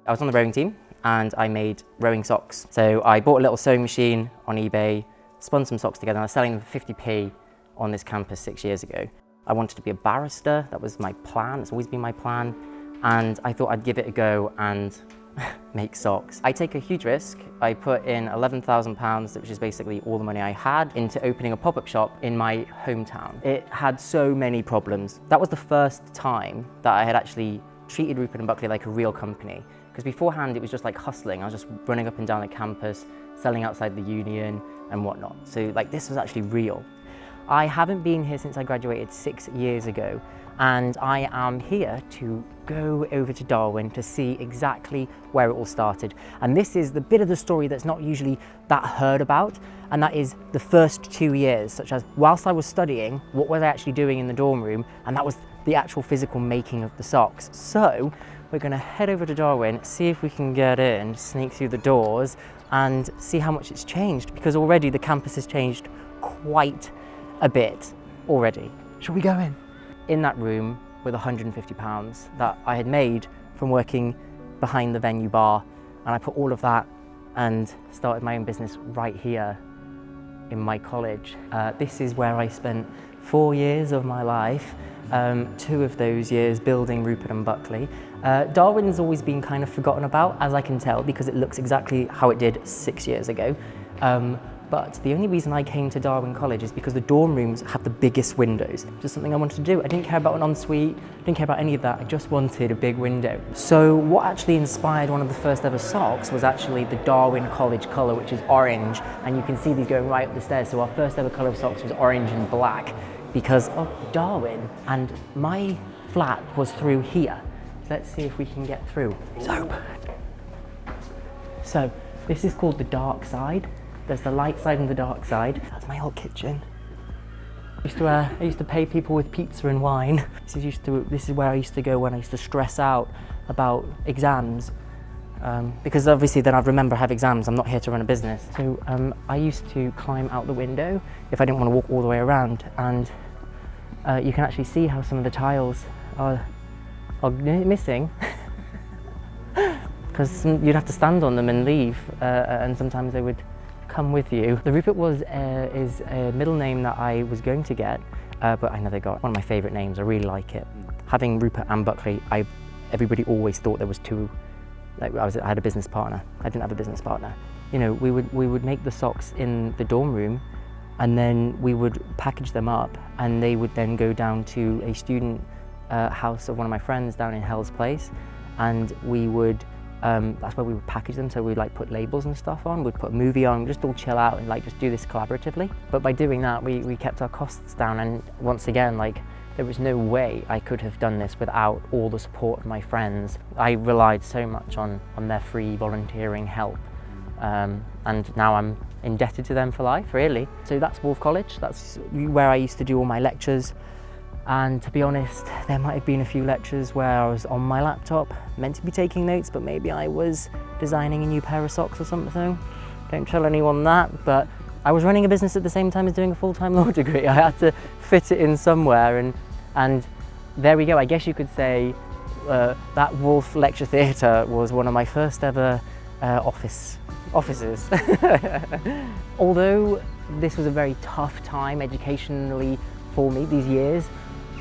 I was on the rowing team and I made rowing socks. So I bought a little sewing machine on eBay, spun some socks together, and I was selling them for 50p on this campus 6 years ago. I wanted to be a barrister, that was my plan, it's always been my plan, and I thought I'd give it a go and make socks. I take a huge risk. I put in £11,000, which is basically all the money I had, into opening a pop-up shop in my hometown. It had so many problems. That was the first time that I had actually treated Rupert and Buckley like a real company. Because beforehand it was just like hustling. I was just running up and down the campus, selling outside the union and whatnot. So like this was actually real. I haven't been here since I graduated 6 years ago, and I am here to go over to Darwin to see exactly where it all started. And this is the bit of the story that's not usually that heard about, and that is the first 2 years, such as whilst I was studying, what was I actually doing in the dorm room, and that was the actual physical making of the socks. So we're gonna head over to Darwin, see if we can get in, sneak through the doors, and see how much it's changed, because already the campus has changed quite a bit already. Shall we go in? In that room with £150 that I had made from working behind the venue bar, and I put all of that and started my own business right here in my college. This is where I spent 4 years of my life, 2 of those years building Rupert and Buckley. Darwin's always been kind of forgotten about, as I can tell, because it looks exactly how it did 6 years ago. But the only reason I came to Darwin College is because the dorm rooms have the biggest windows. Just something I wanted to do. I didn't care about an ensuite, I didn't care about any of that. I just wanted a big window. So what actually inspired one of the first ever socks was actually the Darwin College colour, which is orange. And you can see these going right up the stairs. So our first ever colour of socks was orange and black because of Darwin. And my flat was through here. Let's see if we can get through. So this is called the dark side. There's the light side and the dark side. That's my old kitchen. I used to pay people with pizza and wine. This is where I used to go when I used to stress out about exams. Because obviously then I'd remember I have exams, I'm not here to run a business. So I used to climb out the window if I didn't want to walk all the way around. And you can actually see how some of the tiles are missing. Because you'd have to stand on them and leave, and sometimes they would come with you. The Rupert is a middle name that I was going to get, but I never got. One of my favourite names, I really like it. Having Rupert and Buckley, everybody always thought there was two, like I had a business partner. I didn't have a business partner. You know, we would make the socks in the dorm room, and then we would package them up, and they would then go down to a student house of one of my friends down in Hell's Place, and we would that's where we would package them, so we'd like put labels and stuff on, we'd put a movie on, just all chill out and like just do this collaboratively. But by doing that, we kept our costs down, and once again, like there was no way I could have done this without all the support of my friends. I relied so much on their free volunteering help, and now I'm indebted to them for life, really. So that's Wolf College, that's where I used to do all my lectures. And to be honest, there might have been a few lectures where I was on my laptop, meant to be taking notes, but maybe I was designing a new pair of socks or something. Don't tell anyone that, but I was running a business at the same time as doing a full-time law degree. I had to fit it in somewhere, and there we go. I guess you could say that Wolf Lecture Theatre was one of my first ever offices. Although this was a very tough time educationally for me, these years,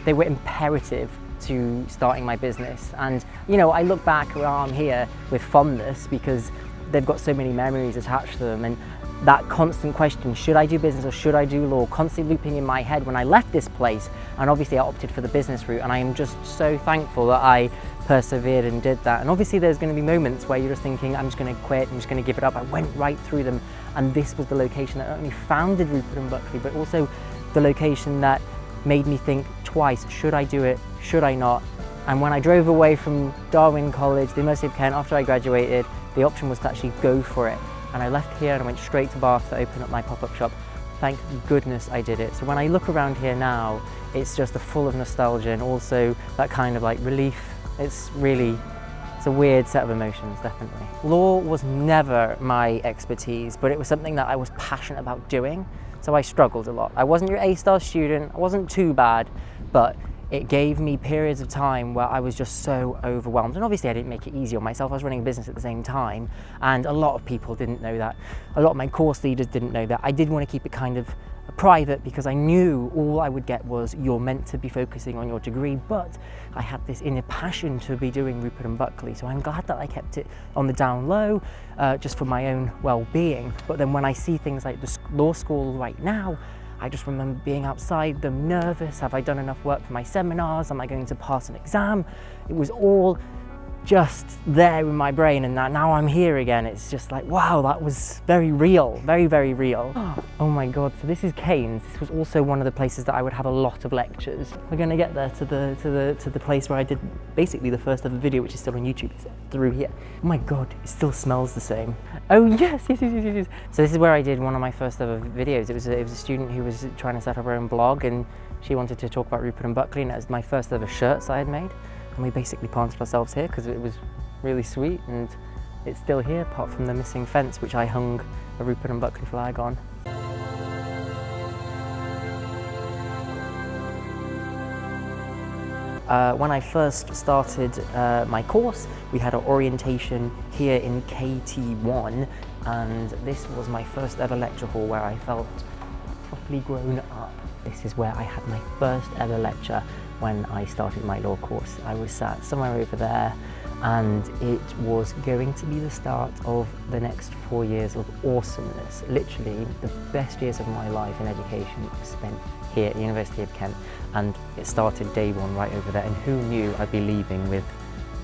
they were imperative to starting my business. And you know, I look back where I'm here with fondness because they've got so many memories attached to them, and that constant question, should I do business or should I do law, constantly looping in my head when I left this place. And obviously I opted for the business route, and I am just so thankful that I persevered and did that. And obviously there's going to be moments where you're just thinking, I'm just going to quit, I'm just going to give it up. I went right through them, and this was the location that not only founded Rupert and Buckley, but also the location that made me think twice, should I do it, should I not? And when I drove away from Darwin College, the University of Kent, after I graduated, the option was to actually go for it. And I left here and I went straight to Bath to open up my pop-up shop. Thank goodness I did it. So when I look around here now, it's just full of nostalgia and also that kind of like relief. It's a weird set of emotions, definitely. Law was never my expertise, but it was something that I was passionate about doing. So I struggled a lot. I wasn't your A-star student, I wasn't too bad, but it gave me periods of time where I was just so overwhelmed. And obviously I didn't make it easy on myself. I was running a business at the same time, and a lot of people didn't know that. A lot of my course leaders didn't know that. I did want to keep it kind of private because I knew all I would get was, you're meant to be focusing on your degree, but I had this inner passion to be doing Rupert and Buckley, so I'm glad that I kept it on the down low, just for my own well-being. But then when I see things like the law school right now, I just remember being outside them, nervous. Have I done enough work for my seminars? Am I going to pass an exam? It was all just there in my brain, and now I'm here again. It's just like, wow, that was very real, very, very real. Oh my God, so this is Keynes. This was also one of the places that I would have a lot of lectures. We're gonna get there to the place where I did basically the first ever video, which is still on YouTube. It's through here. Oh my God, it still smells the same. Oh yes. So this is where I did one of my first ever videos. It was a student who was trying to set up her own blog, and she wanted to talk about Rupert and Buckley, and it was my first ever shirts I had made. And we basically planted ourselves here because it was really sweet, and it's still here apart from the missing fence, which I hung a Rupert and Buckley flag on. When I first started my course, we had an orientation here in KT1, and this was my first ever lecture hall where I felt properly grown up. This is where I had my first ever lecture when I started my law course. I was sat somewhere over there, and it was going to be the start of the next 4 years of awesomeness. Literally the best years of my life in education spent here at the University of Kent, and it started day one right over there, and who knew I'd be leaving with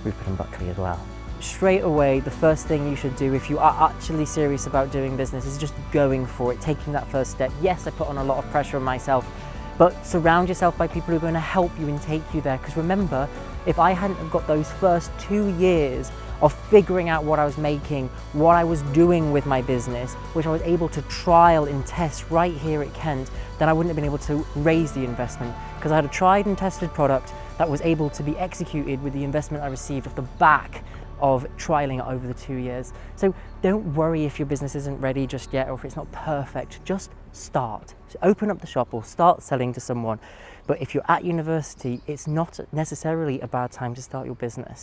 Rupert and Buckley as well. Straight away, the first thing you should do if you are actually serious about doing business is just going for it, taking that first step. Yes, I put on a lot of pressure on myself, but surround yourself by people who are going to help you and take you there. Because remember, if I hadn't have got those first 2 years of figuring out what I was making, what I was doing with my business, which I was able to trial and test right here at Kent, then I wouldn't have been able to raise the investment, because I had a tried and tested product that was able to be executed with the investment I received off the back of trialing it over the 2 years. So don't worry if your business isn't ready just yet, or if it's not perfect. Just start. So open up the shop or start selling to someone. But if you're at university, it's not necessarily a bad time to start your business.